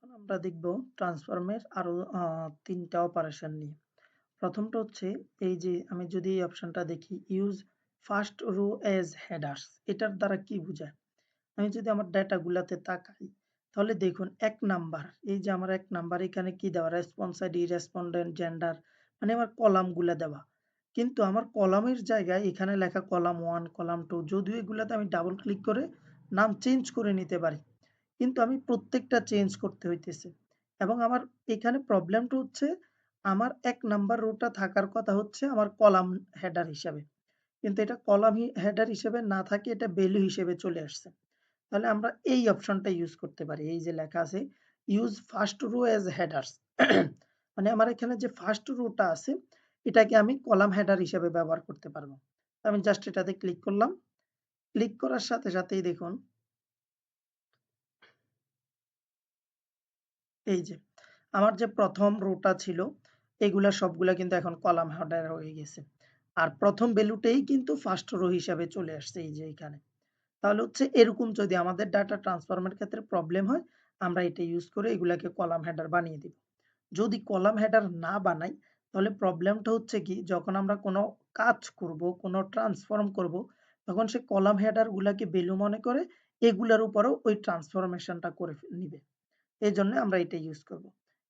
আমরা দেখব ট্রান্সফর্মের আরো ৩ টা অপারেশন নিয়ে। প্রথমটা হচ্ছে এই যে আমি যদি এই অপশনটা দেখি use first row as headers এটার দ্বারা কি বোঝায়? আমি যদি আমার ডেটা গুলাতে তাকাই তাহলে দেখুন ১ নাম্বার এই যে আমার ১ নাম্বার এখানে কি দেওয়া রেসপন্স আইডি, রেসপন্ডেন্ট, জেন্ডার মানে আমার কলাম গুলা দেওয়া। কিন্তু আমার কলামের জায়গায় এখানে লেখা কলাম 1, কলাম 2 যদিও এগুলাতে আমি ডাবল ক্লিক করে নাম চেঞ্জ করে নিতে পারি। কিন্তু আমি প্রত্যেকটা চেঞ্জ করতে হইতেছে এবং আমার এখানে প্রবলেমটা হচ্ছে আমার ১ নাম্বার রোটা থাকার কথা হচ্ছে আমার কলাম হেডার হিসাবে। কিন্তু এটা কলাম হেডার হিসেবে না থাকে এটা ভ্যালু হিসেবে চলে আসছে। তাহলে আমরা এই অপশনটা ইউজ করতে পারি। এই যে লেখা আছে use first row as headers মানে আমার এখানে যে ফার্স্ট রোটা আছে এটাকে আমি কলাম হেডার হিসেবে ব্যবহার করতে পারবো। আমি জাস্ট এটাতে ক্লিক করলাম। ক্লিক করার সাথে সাথেই দেখুন এই যে আমার যে প্রথম রোটা ছিল এগুলা সবগুলা কিন্তু এখন কলাম হেডার হয়ে গেছে। আর প্রথম ভ্যালুটাই কিন্তু ফার্স্ট রো হিসাবে চলে আসছে এই যে এখানে। তাহলে হচ্ছে এরকম যদি আমাদের ডাটা ট্রান্সফর্মের ক্ষেত্রে প্রবলেম হয় আমরা এটা ইউজ করে এগুলাকে কলাম হেডার বানিয়ে দিব। যদি কলাম হেডার না বানাই তাহলে প্রবলেমটা হচ্ছে কি যখন আমরা কোনো কাজ করব, কোনো ট্রান্সফর্ম করব তখন সে কলাম হেডার গুলাকে ভ্যালু মনে করে এগুলার উপরেও ওই ট্রান্সফরমেশনটা করে নিবে। এজন্য আমরা এটা ইউজ করব।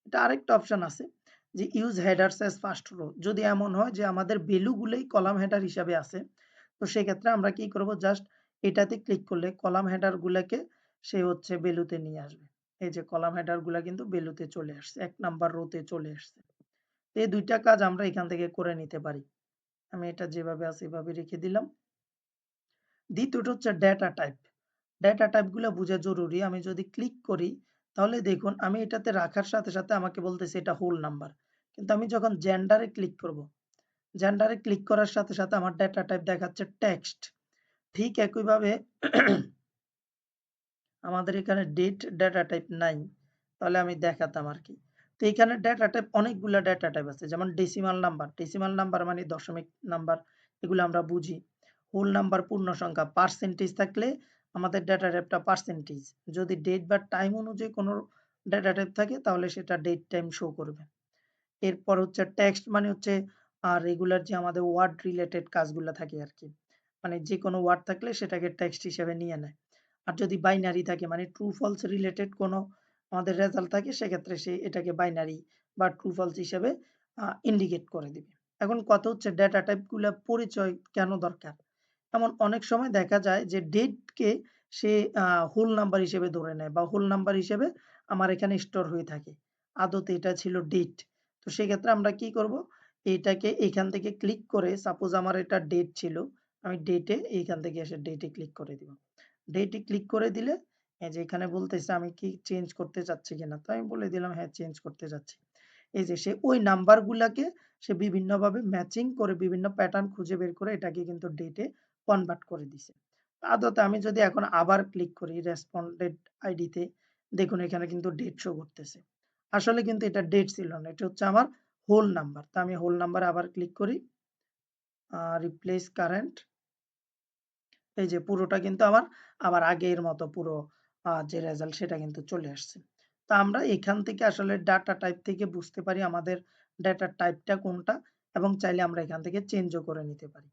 এটা আরেকটা অপশন আছে যে use headers as first row যদি এমন হয় যে আমাদের ভ্যালু গুলোই কলাম হেডার হিসাবে আছে তো সেক্ষেত্রে আমরা কি করব জাস্ট এটাতে ক্লিক করলে কলাম হেডার গুলাকে সে হচ্ছে ভ্যালুতে নিয়ে আসবে। এই যে কলাম হেডার গুলা কিন্তু ভ্যালুতে চলে আসছে ১ নাম্বার রোতে চলে আসছে। এই ২ টা কাজ আমরা এখান থেকে করে নিতে পারি। আমি এটা যেভাবে আছে এভাবে রেখে দিলাম। দ্বিতীয়টা হচ্ছে ডেটা টাইপ। ডেটা টাইপ গুলা বোঝা জরুরি। আমি যদি ক্লিক করি তাহলে দেখুন আমি এটাতে রাখার সাথে সাথে আমাকে বলতেছে এটা হোল নাম্বার। কিন্তু আমি যখন জেন্ডার এ ক্লিক করব, জেন্ডার এ ক্লিক করার সাথে সাথে আমার ডেটা টাইপ দেখাচ্ছে টেক্সট। ঠিক একইভাবে আমাদের এখানে ডেট ডেটা টাইপ নাই। তাহলে আমি দেখাতাম আরকি। তো এখানে ডেটা টাইপ অনেকগুলা ডেটা টাইপ আছে। যেমন ডেসিমাল নাম্বার। ডেসিমাল নাম্বার মানে দশমিক নাম্বার। এগুলো আমরা বুঝি। হোল নাম্বার পূর্ণ সংখ্যা। পার্সেন্টেজ থাকলে আমাদের ডেটা টাইপটা পার্সেন্টেজ। যদি ডেট বা টাইম অনুযায়ী কোনো ডেটা টাইপ থাকে তাহলে সেটা ডেট টাইম শো করবে। এরপর হচ্ছে টেক্সট মানে হচ্ছে রেগুলার যে আমাদের ওয়ার্ড রিলেটেড কাজগুলা থাকে আরকি। মানে যেকোনো ওয়ার্ড থাকলে সেটাকে টেক্সট হিসেবে নিয়ে নেয়। আর যদি বাইনারি থাকে মানে ট্রু ফলস রিলেটেড কোনো আমাদের রেজাল্ট থাকে সেক্ষেত্রে সে এটাকে বাইনারি বা ট্রু ফলস হিসেবে ইন্ডিকেট করে দিবে। এখন কথা হচ্ছে ডেটা টাইপ গুলা পরিচয় কেন দরকার? এমন অনেক সময় দেখা যায় যে ডেটকে সে হোল নাম্বার হিসেবে ধরে নেয় বা হোল নাম্বার হিসেবে আমার এখানে স্টোর হয়ে থাকে। আদতে এটা ছিল ডেট। তো সেক্ষেত্রে আমরা কি করব? এইটাকে এইখান থেকে ক্লিক করে সাপোজ আমার এটা ডেট ছিল। আমি ডেটে এইখান থেকে এসে ডেটে ক্লিক করে দিব। ডেটে ক্লিক করে দিলে এই যে এখানে বলতেছে আমি কি চেঞ্জ করতে চাচ্ছি কিনা। তো আমি বলে দিলাম হ্যাঁ, চেঞ্জ করতে চাচ্ছি। এই যে সে ওই নাম্বার গুলাকে সে বিভিন্নভাবে ম্যাচিং করে বিভিন্ন প্যাটার্ন খুঁজে বের করে এটাকে কিন্তু ডেটে কনভার্ট করে দিছে। আদতে আমি যদি এখন আবার ক্লিক করি রেসপন্ডেড আইডিতে দেখুন এখানে কিন্তু ডেট শো করতেছে। আসলে কিন্তু এটা ডেট ছিল না। এটা হচ্ছে আমার হোল নাম্বার। তো আমি হোল নাম্বারে আবার ক্লিক করি। রিপ্লেস কারেন্ট এই যে পুরোটা কিন্তু আমার আবার আগের মতো পুরো যে রেজাল্ট সেটা কিন্তু চলে আসছে। তো আমরা এখান থেকে আসলে ডাটা টাইপ থেকে বুঝতে পারি আমাদের ডেটার টাইপটা কোনটা এবং চাইলে আমরা এখান থেকে চেঞ্জও করে নিতে পারি।